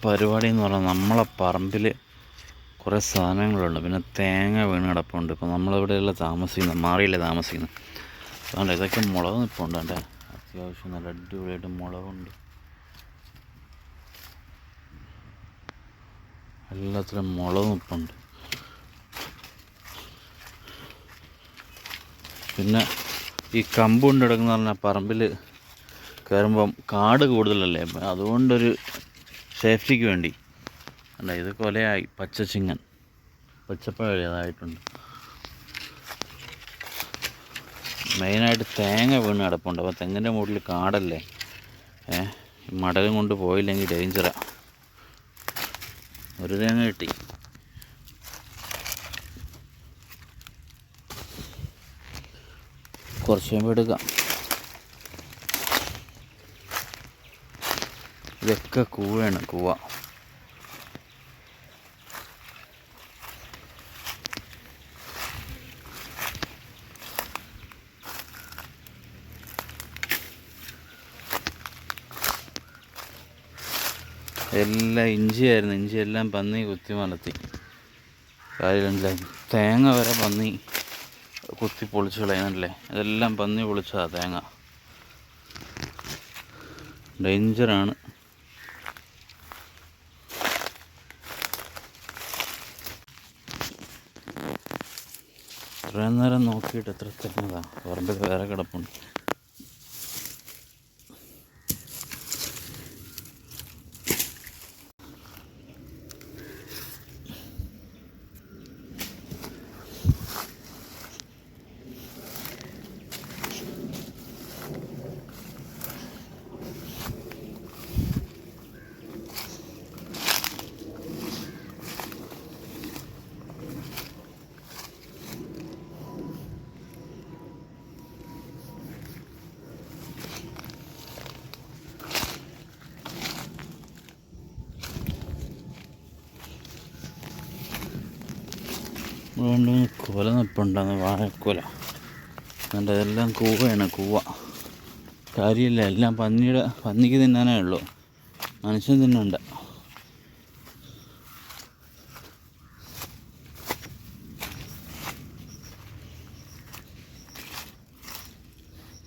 പരിപാടി എന്ന് പറഞ്ഞാൽ നമ്മളെ പറമ്പിൽ കുറേ സാധനങ്ങളുണ്ട്. പിന്നെ തേങ്ങ വീണ് കിടപ്പുണ്ട്. ഇപ്പോൾ നമ്മളിവിടെയുള്ള താമസിക്കുന്നത് മാറിയില്ല താമസിക്കുന്നത്. അതുകൊണ്ട് ഇതൊക്കെ മുളക് നിൽപ്പുണ്ട്. എൻ്റെ അത്യാവശ്യം നല്ല അടിപൊളിയായിട്ട് മുളകുണ്ട്. എല്ലാത്തിലും മുളക് നിൽപ്പുണ്ട്. പിന്നെ ഈ കമ്പ് കൊണ്ട് കിടക്കുന്ന പറഞ്ഞാൽ പറമ്പിൽ കയറുമ്പം കാട് കൂടുതലല്ലേ, അതുകൊണ്ടൊരു സേഫ്റ്റിക്ക് വേണ്ടി അല്ല ഇത് കൊലയായി. പച്ചച്ചിങ്ങൻ പച്ചപ്പഴം അതായിട്ടുണ്ട്. മെയിനായിട്ട് തേങ്ങ വീണ് കിടപ്പുണ്ട്. അപ്പോൾ തെങ്ങിൻ്റെ മുകളിൽ കാടല്ലേ, മടലും കൊണ്ട് പോയില്ലെങ്കിൽ ഡേഞ്ചറാണ്. ഒരു തേങ്ങ കിട്ടി. കുറച്ച് കഴിയുമ്പോൾ എടുക്കാം. ഇതൊക്കെ കൂവയാണ്, കൂവ. എല്ലാം ഇഞ്ചിയായിരുന്നു. ഇഞ്ചിയെല്ലാം പന്നി കുത്തി മലത്തി. കാര്യമില്ല, തേങ്ങ വരെ പന്നി കുത്തി പൊളിച്ച് കളയുന്നല്ലേ. ഇതെല്ലാം പന്നി പൊളിച്ചതാണ് തേങ്ങ. ഡേഞ്ചറാണ്. ഇത്രയും നേരം നോക്കിയിട്ട് എത്ര തരുന്നതാണ്. പറമ്പിൽ വേറെ കിടപ്പുണ്ട്. അതുകൊണ്ട് കുല നിൽപ്പുണ്ടെന്ന്, വാഴക്കുല. അതുകൊണ്ട് അതെല്ലാം കൂവയാണ്, കൂവ. കാര്യമില്ല, എല്ലാം പന്നിക്ക് തിന്നാനേ ഉള്ളൂ, മനുഷ്യൻ തിന്നണ്ട.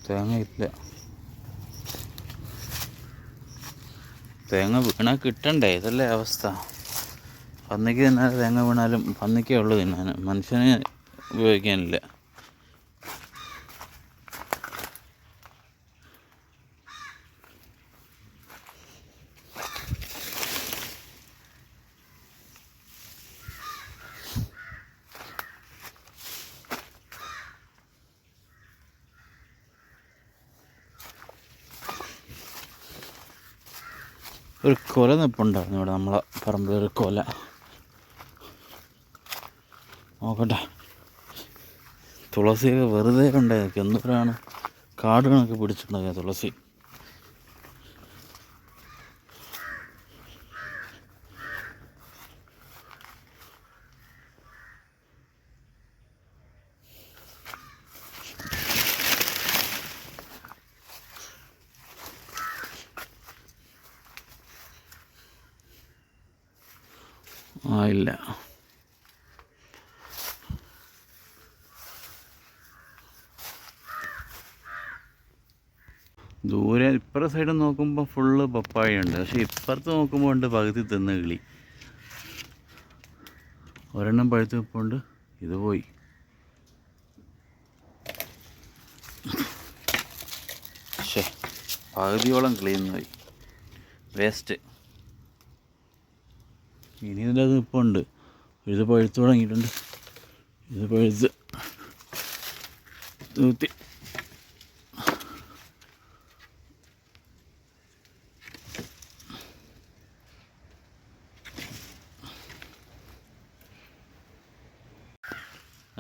തേങ്ങ ഇല്ല. തേങ്ങ വീണാൽ കിട്ടണ്ടേ, ഇതല്ലേ അവസ്ഥ. പന്നിക്ക് തിന്നാൻ തേങ്ങ വീണാലും പന്നിക്കേ ഉള്ളൂ തിന്നാൻ, മനുഷ്യന് ഉപയോഗിക്കാനില്ല. ഒരു കൊല നിൽപ്പുണ്ടായിരുന്നു ഇവിടെ നമ്മളെ പറമ്പിൽ. ഒരു കൊല നോക്കട്ടെ. തുളസിയൊക്കെ വെറുതെ ഉണ്ടായിരിക്കും. എന്തോരാണ് കാട് കണക്ക് പിടിച്ചിട്ടുണ്ടാക്കുക തുളസി. ഇല്ല, ദൂരെ ഇപ്പുറത്തെ സൈഡ് നോക്കുമ്പോൾ ഫുള്ള് പപ്പായ ഉണ്ട്. പക്ഷെ ഇപ്പുറത്ത് നോക്കുമ്പോൾ ഉണ്ട് പകുതി തിന്ന് കിളി. ഒരെണ്ണം പഴുത്ത് നിൽപ്പുണ്ട്, ഇത് പോയി. പക്ഷേ പകുതിയോളം കിളിന്ന് പോയി, വേസ്റ്റ്. ഇനി ഇതിൻ്റെ അത് നിൽപ്പുണ്ട്. ഇത് പഴുത്ത് തുടങ്ങിയിട്ടുണ്ട്. ഇത് പഴുത്ത് തൂത്തി.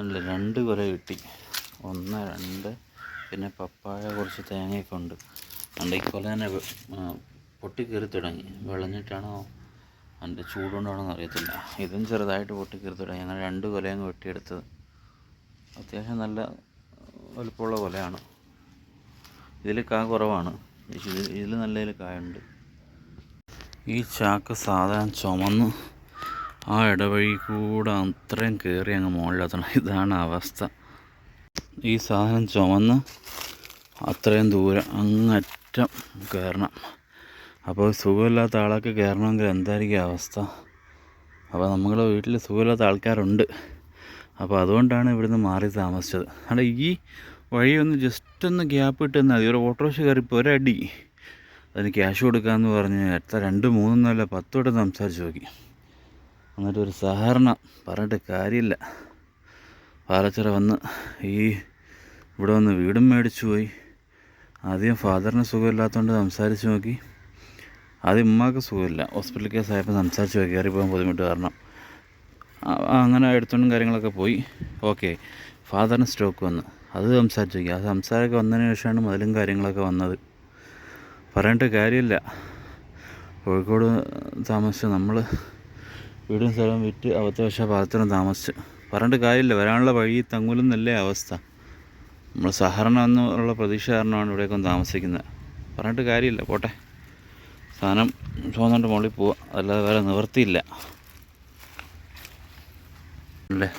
അല്ല, 2 കുല കിട്ടി. 1, 2, പിന്നെ പപ്പായ കുറച്ച് തേങ്ങയൊക്കെ ഉണ്ട്. അതുകൊണ്ട് ഈ കൊല തന്നെ പൊട്ടിക്കീറി തുടങ്ങി. വിളഞ്ഞിട്ടാണോ അതിൻ്റെ ചൂടുകൊണ്ടാണോ അറിയത്തില്ല. ഇതും ചെറുതായിട്ട് പൊട്ടിക്കീറി തുടങ്ങി. അങ്ങനെ 2 കൊലയങ്ങ് വെട്ടിയെടുത്തത്. അത്യാവശ്യം നല്ല വലുപ്പമുള്ള കൊലയാണ്. ഇതിൽ കാ കുറവാണ്, ഇതിൽ നല്ല കായുണ്ട്. ഈ ചാക്ക് സാധാരണ ചുമന്ന് ആ ഇടവഴി കൂടെ അത്രയും കയറി അങ്ങ് മുകളിലെത്തണം. ഇതാണ് അവസ്ഥ. ഈ സാധനം ചുമന്ന് അത്രയും ദൂരം അങ്ങറ്റം കയറണം. അപ്പോൾ സുഖമില്ലാത്ത ആളൊക്കെ കയറണമെങ്കിൽ എന്തായിരിക്കും അവസ്ഥ? അപ്പോൾ നമ്മുടെ വീട്ടിൽ സുഖമില്ലാത്ത ആൾക്കാരുണ്ട്. അപ്പോൾ അതുകൊണ്ടാണ് ഇവിടുന്ന് മാറി താമസിച്ചത്. അവിടെ ഈ വഴി ഒന്ന് ജസ്റ്റ് ഒന്ന് ഗ്യാപ്പ് ഇട്ട് തന്നാൽ മതി. ഒരു ഓട്ടോറിക്ഷ കയറിപ്പോൾ ഒരടി അതിന് ക്യാഷ് കൊടുക്കാമെന്ന് പറഞ്ഞ് എത്ര 2, 3 10 വട്ടം സംസാരിച്ച് നോക്കി. എന്നിട്ട് ഒരു സഹകരണം പറഞ്ഞിട്ട് കാര്യമില്ല. പാലച്ചിറ വന്ന് ഇവിടെ വന്ന് വീടും മേടിച്ചു പോയി. ആദ്യം ഫാദറിന് സുഖമില്ലാത്തതുകൊണ്ട് സംസാരിച്ച് നോക്കി. ആദ്യം ഉമ്മാക്ക് സുഖമില്ല, ഹോസ്പിറ്റൽ കേസ് ആയപ്പോൾ സംസാരിച്ച് നോക്കി. കയറിപ്പോകാൻ ബുദ്ധിമുട്ട് കാരണം അങ്ങനെ എടുത്തോണ്ടും കാര്യങ്ങളൊക്കെ പോയി. ഓക്കെ, ഫാദറിന് സ്ട്രോക്ക് വന്ന് അത് സംസാരിച്ച് നോക്കി. ആ സംസാരമൊക്കെ വന്നതിന് ശേഷമാണ് മുതലും കാര്യങ്ങളൊക്കെ വന്നത്. പറഞ്ഞിട്ട് കാര്യമില്ല. കോഴിക്കോട് താമസിച്ച് നമ്മൾ വീടും സ്ഥലവും വിറ്റ് അവത്തവശ പാത്രവും താമസിച്ച് പറഞ്ഞിട്ട് കാര്യമില്ല. വരാനുള്ള വഴി തങ്ങൂലെന്നല്ലേ അവസ്ഥ. നമ്മൾ സഹകരണം എന്നുള്ള പ്രതീക്ഷ കാരണമാണ് ഇവിടെയൊക്കെ താമസിക്കുന്നത്. പറഞ്ഞിട്ട് കാര്യമില്ല, പോട്ടെ. സാധനം ചുവന്നുകൊണ്ട് മുകളിൽ പോവുക, അല്ലാതെ വേറെ നിവൃത്തിയില്ല അല്ലേ.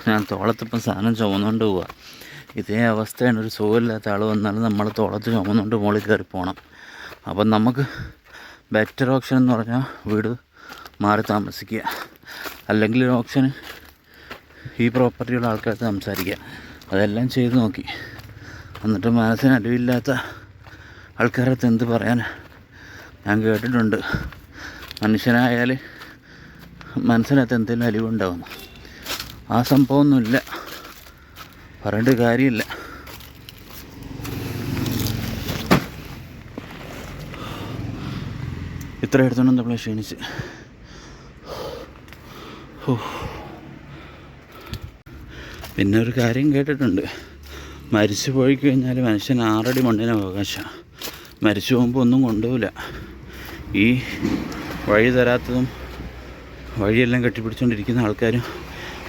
ഞാൻ തോളത്തിപ്പം സാധനം ചുമന്നുകൊണ്ട് പോവുക. ഇതേ അവസ്ഥയാണ്. ഒരു സുഖമില്ലാത്ത ആൾ വന്നാലും നമ്മൾ തോളത്ത് ചുമന്നുകൊണ്ട് മുകളിൽ കയറി പോകണം. അപ്പം നമുക്ക് ബെറ്റർ ഓപ്ഷൻ എന്ന് പറഞ്ഞാൽ വീട് മാറി താമസിക്കുക, അല്ലെങ്കിൽ ഒരു ഓപ്ഷൻ ഈ പ്രോപ്പർട്ടിയുള്ള ആൾക്കാർക്ക് സംസാരിക്കുക. അതെല്ലാം ചെയ്ത് നോക്കി. എന്നിട്ട് മനസ്സിന് അലിവില്ലാത്ത ആൾക്കാരടുത്ത് എന്ത് പറയാൻ? ഞാൻ കേട്ടിട്ടുണ്ട്, മനുഷ്യനായാൽ മനസ്സിനകത്ത് എന്തെങ്കിലും അലിവുണ്ടാവുന്നു. ആ സംഭവമൊന്നുമില്ല. പറഞ്ഞിട്ട് കാര്യമില്ല. ഇത്ര എടുത്തോണ്ട് നമ്മളെ ക്ഷീണിച്ച്. പിന്നെ ഒരു കാര്യം കേട്ടിട്ടുണ്ട്, മരിച്ചു പോയി കഴിഞ്ഞാൽ മനുഷ്യൻ 6 അടി മണ്ണിന് അവകാശം. മരിച്ചു പോകുമ്പോൾ ഒന്നും കൊണ്ടുപോകില്ല. ഈ വഴി തരാത്തതും വഴിയെല്ലാം കെട്ടിപ്പിടിച്ചുകൊണ്ടിരിക്കുന്ന ആൾക്കാരും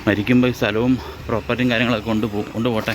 മരിക്കുമ്പോൾ ഈ സ്ഥലവും പ്രോപ്പർട്ടിയും കാര്യങ്ങളൊക്കെ കൊണ്ടുപോട്ടെ.